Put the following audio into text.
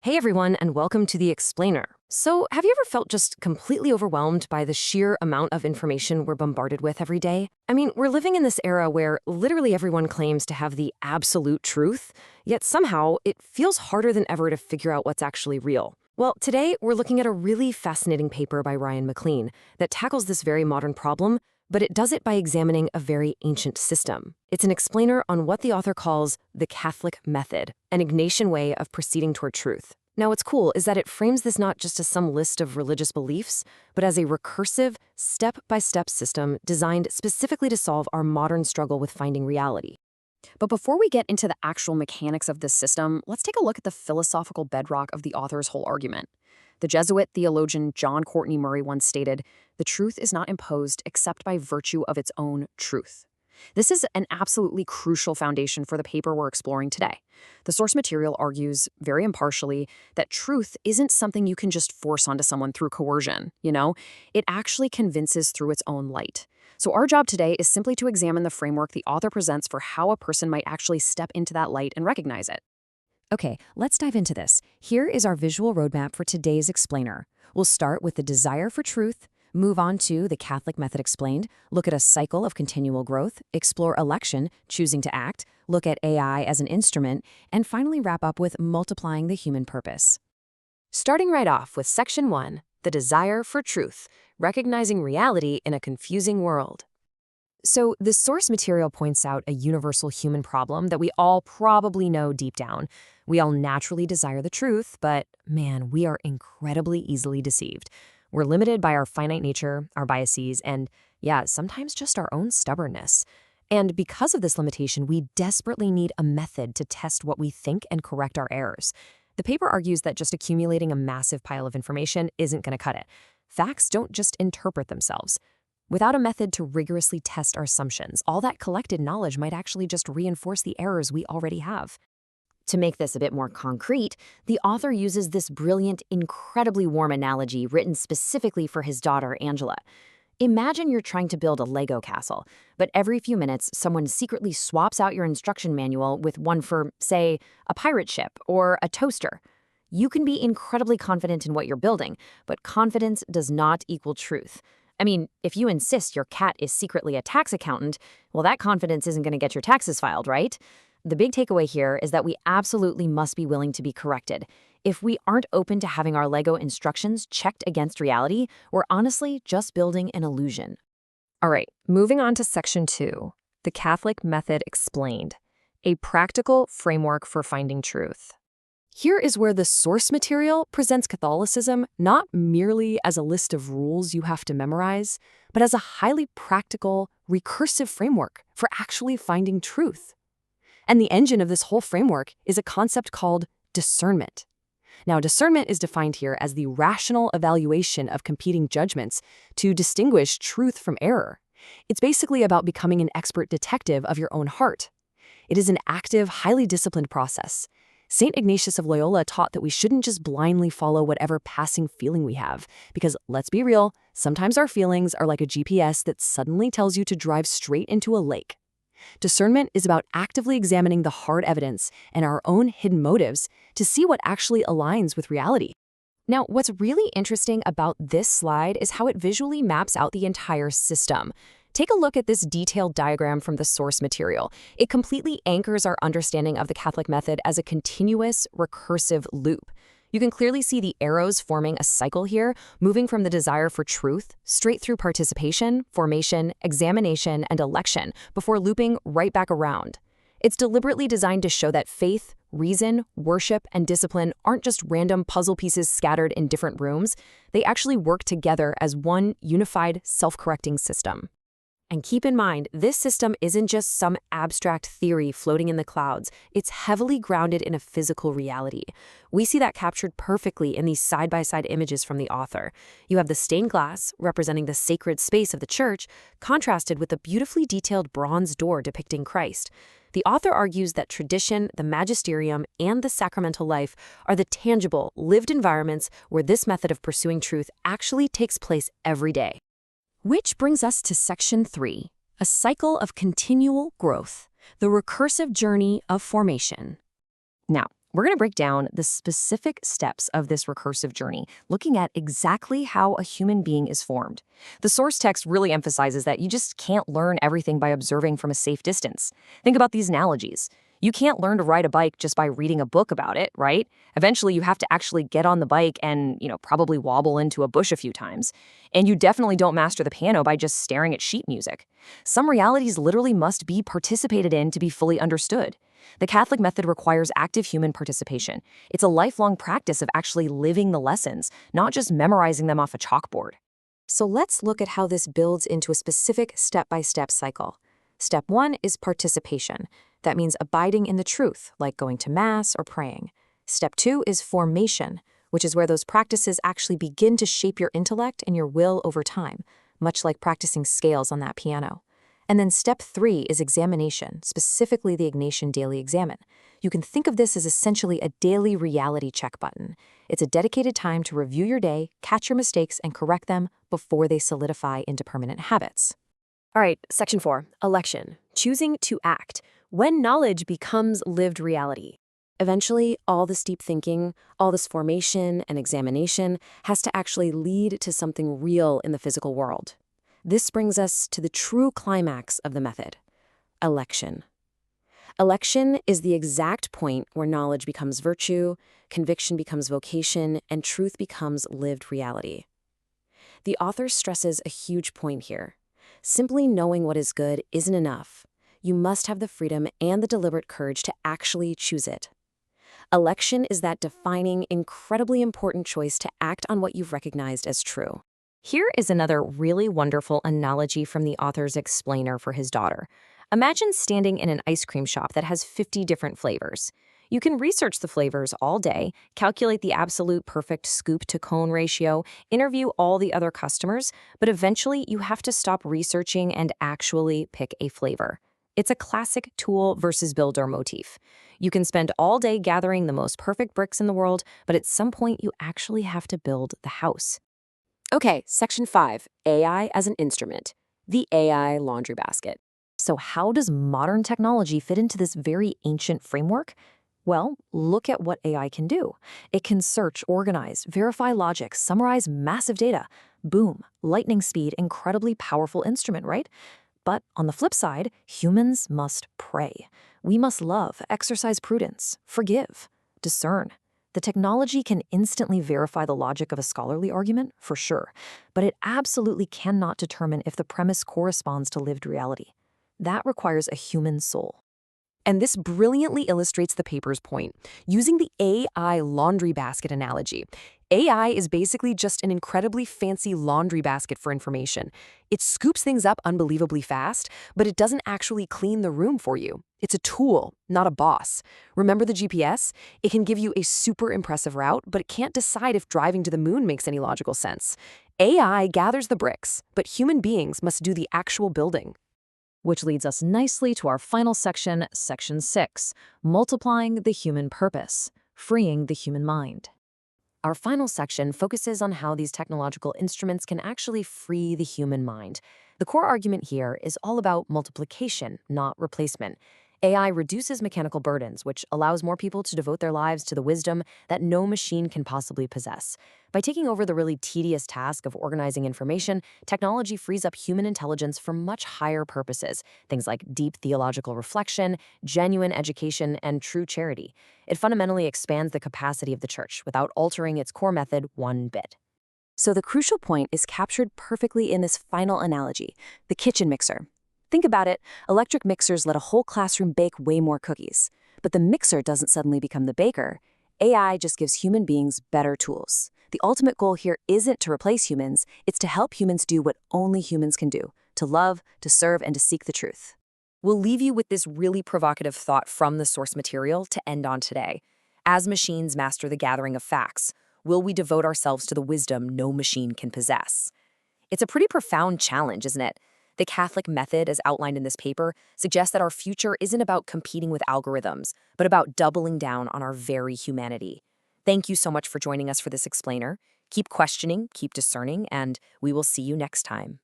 Hey everyone, and welcome to The Explainer. So, have you ever felt just completely overwhelmed by the sheer amount of information we're bombarded with every day? I mean, we're living in this era where literally everyone claims to have the absolute truth, yet somehow it feels harder than ever to figure out what's actually real. Well, today we're looking at a really fascinating paper by Ryan McLean that tackles this very modern problem, but it does it by examining a very ancient system. It's an explainer on what the author calls the Catholic method, an Ignatian way of proceeding toward truth. Now, what's cool is that it frames this not just as some list of religious beliefs, but as a recursive, step-by-step system designed specifically to solve our modern struggle with finding reality. But before we get into the actual mechanics of this system, let's take a look at the philosophical bedrock of the author's whole argument. The Jesuit theologian John Courtney Murray once stated, "The truth is not imposed except by virtue of its own truth." This is an absolutely crucial foundation for the paper we're exploring today. The source material argues, very impartially, that truth isn't something you can just force onto someone through coercion, It actually convinces through its own light. So our job today is simply to examine the framework the author presents for how a person might actually step into that light and recognize it. Okay, let's dive into this. Here is our visual roadmap for today's explainer. We'll start with the desire for truth, move on to the Catholic method explained, look at a cycle of continual growth, explore election, choosing to act, look at AI as an instrument, and finally wrap up with multiplying the human purpose. Starting right off with Section 1, the desire for truth, recognizing reality in a confusing world. So, the source material points out a universal human problem that we all probably know deep down. We all naturally desire the truth, but man, we are incredibly easily deceived. We're limited by our finite nature, our biases, and sometimes just our own stubbornness. And because of this limitation, we desperately need a method to test what we think and correct our errors. The paper argues that just accumulating a massive pile of information isn't going to cut it. Facts don't just interpret themselves. Without a method to rigorously test our assumptions, all that collected knowledge might actually just reinforce the errors we already have. To make this a bit more concrete, the author uses this brilliant, incredibly warm analogy written specifically for his daughter, Angela. Imagine you're trying to build a Lego castle, but every few minutes, someone secretly swaps out your instruction manual with one for, say, a pirate ship or a toaster. You can be incredibly confident in what you're building, but confidence does not equal truth. I mean, if you insist your cat is secretly a tax accountant, well, that confidence isn't going to get your taxes filed, right? The big takeaway here is that we absolutely must be willing to be corrected. If we aren't open to having our Lego instructions checked against reality, we're honestly just building an illusion. All right, moving on to Section 2, the Catholic method explained, a practical framework for finding truth. Here is where the source material presents Catholicism not merely as a list of rules you have to memorize, but as a highly practical, recursive framework for actually finding truth. And the engine of this whole framework is a concept called discernment. Now, discernment is defined here as the rational evaluation of competing judgments to distinguish truth from error. It's basically about becoming an expert detective of your own heart. It is an active, highly disciplined process. St. Ignatius of Loyola taught that we shouldn't just blindly follow whatever passing feeling we have, because let's be real, sometimes our feelings are like a GPS that suddenly tells you to drive straight into a lake. Discernment is about actively examining the hard evidence and our own hidden motives to see what actually aligns with reality. Now, what's really interesting about this slide is how it visually maps out the entire system. Take a look at this detailed diagram from the source material. It completely anchors our understanding of the Catholic method as a continuous, recursive loop. You can clearly see the arrows forming a cycle here, moving from the desire for truth straight through participation, formation, examination, and election, before looping right back around. It's deliberately designed to show that faith, reason, worship, and discipline aren't just random puzzle pieces scattered in different rooms. They actually work together as one unified, self-correcting system. And keep in mind, this system isn't just some abstract theory floating in the clouds. It's heavily grounded in a physical reality. We see that captured perfectly in these side-by-side images from the author. You have the stained glass, representing the sacred space of the church, contrasted with the beautifully detailed bronze door depicting Christ. The author argues that tradition, the magisterium, and the sacramental life are the tangible, lived environments where this method of pursuing truth actually takes place every day. Which brings us to Section 3, a cycle of continual growth, the recursive journey of formation. Now, We're going to break down the specific steps of this recursive journey, looking at exactly how a human being is formed. The source text really emphasizes that you just can't learn everything by observing from a safe distance. Think about these analogies. You can't learn to ride a bike just by reading a book about it, right? Eventually, you have to actually get on the bike and, probably wobble into a bush a few times. And you definitely don't master the piano by just staring at sheet music. Some realities literally must be participated in to be fully understood. The Catholic method requires active human participation. It's a lifelong practice of actually living the lessons, not just memorizing them off a chalkboard. So let's look at how this builds into a specific step-by-step cycle. Step 1 is participation. That means abiding in the truth, like going to Mass or praying. Step 2 is formation, which is where those practices actually begin to shape your intellect and your will over time, much like practicing scales on that piano. And then step 3 is examination, specifically the Ignatian Daily Examen. You can think of this as essentially a daily reality check button. It's a dedicated time to review your day, catch your mistakes, and correct them before they solidify into permanent habits. All right, section 4, election, choosing to act, when knowledge becomes lived reality. Eventually, all this deep thinking, all this formation and examination has to actually lead to something real in the physical world. This brings us to the true climax of the method, election. Election is the exact point where knowledge becomes virtue, conviction becomes vocation, and truth becomes lived reality. The author stresses a huge point here. Simply knowing what is good isn't enough. You must have the freedom and the deliberate courage to actually choose it. Election is that defining, incredibly important choice to act on what you've recognized as true. Here is another really wonderful analogy from the author's explainer for his daughter. Imagine standing in an ice cream shop that has 50 different flavors. You can research the flavors all day, calculate the absolute perfect scoop-to-cone ratio, interview all the other customers, but eventually you have to stop researching and actually pick a flavor. It's a classic tool versus builder motif. You can spend all day gathering the most perfect bricks in the world, but at some point you actually have to build the house. Okay, section 5, AI as an instrument, the AI laundry basket. So how does modern technology fit into this very ancient framework? Well, look at what AI can do. It can search, organize, verify logic, summarize massive data. Boom, lightning speed, incredibly powerful instrument, right? But on the flip side, humans must pray. We must love, exercise prudence, forgive, discern. The technology can instantly verify the logic of a scholarly argument, for sure, but it absolutely cannot determine if the premise corresponds to lived reality. That requires a human soul. And this brilliantly illustrates the paper's point. Using the AI laundry basket analogy, AI is basically just an incredibly fancy laundry basket for information. It scoops things up unbelievably fast, but it doesn't actually clean the room for you. It's a tool, not a boss. Remember the GPS? It can give you a super impressive route, but it can't decide if driving to the moon makes any logical sense. AI gathers the bricks, but human beings must do the actual building. Which leads us nicely to our final section, section 6, multiplying the human purpose, freeing the human mind. Our final section focuses on how these technological instruments can actually free the human mind. The core argument here is all about multiplication, not replacement. AI reduces mechanical burdens, which allows more people to devote their lives to the wisdom that no machine can possibly possess. By taking over the really tedious task of organizing information, technology frees up human intelligence for much higher purposes, things like deep theological reflection, genuine education, and true charity. It fundamentally expands the capacity of the church without altering its core method one bit. So the crucial point is captured perfectly in this final analogy, the kitchen mixer. Think about it, electric mixers let a whole classroom bake way more cookies. But the mixer doesn't suddenly become the baker. AI just gives human beings better tools. The ultimate goal here isn't to replace humans, it's to help humans do what only humans can do, to love, to serve, and to seek the truth. We'll leave you with this really provocative thought from the source material to end on today. As machines master the gathering of facts, will we devote ourselves to the wisdom no machine can possess? It's a pretty profound challenge, isn't it? The Catholic method, as outlined in this paper, suggests that our future isn't about competing with algorithms, but about doubling down on our very humanity. Thank you so much for joining us for this explainer. Keep questioning, keep discerning, and we will see you next time.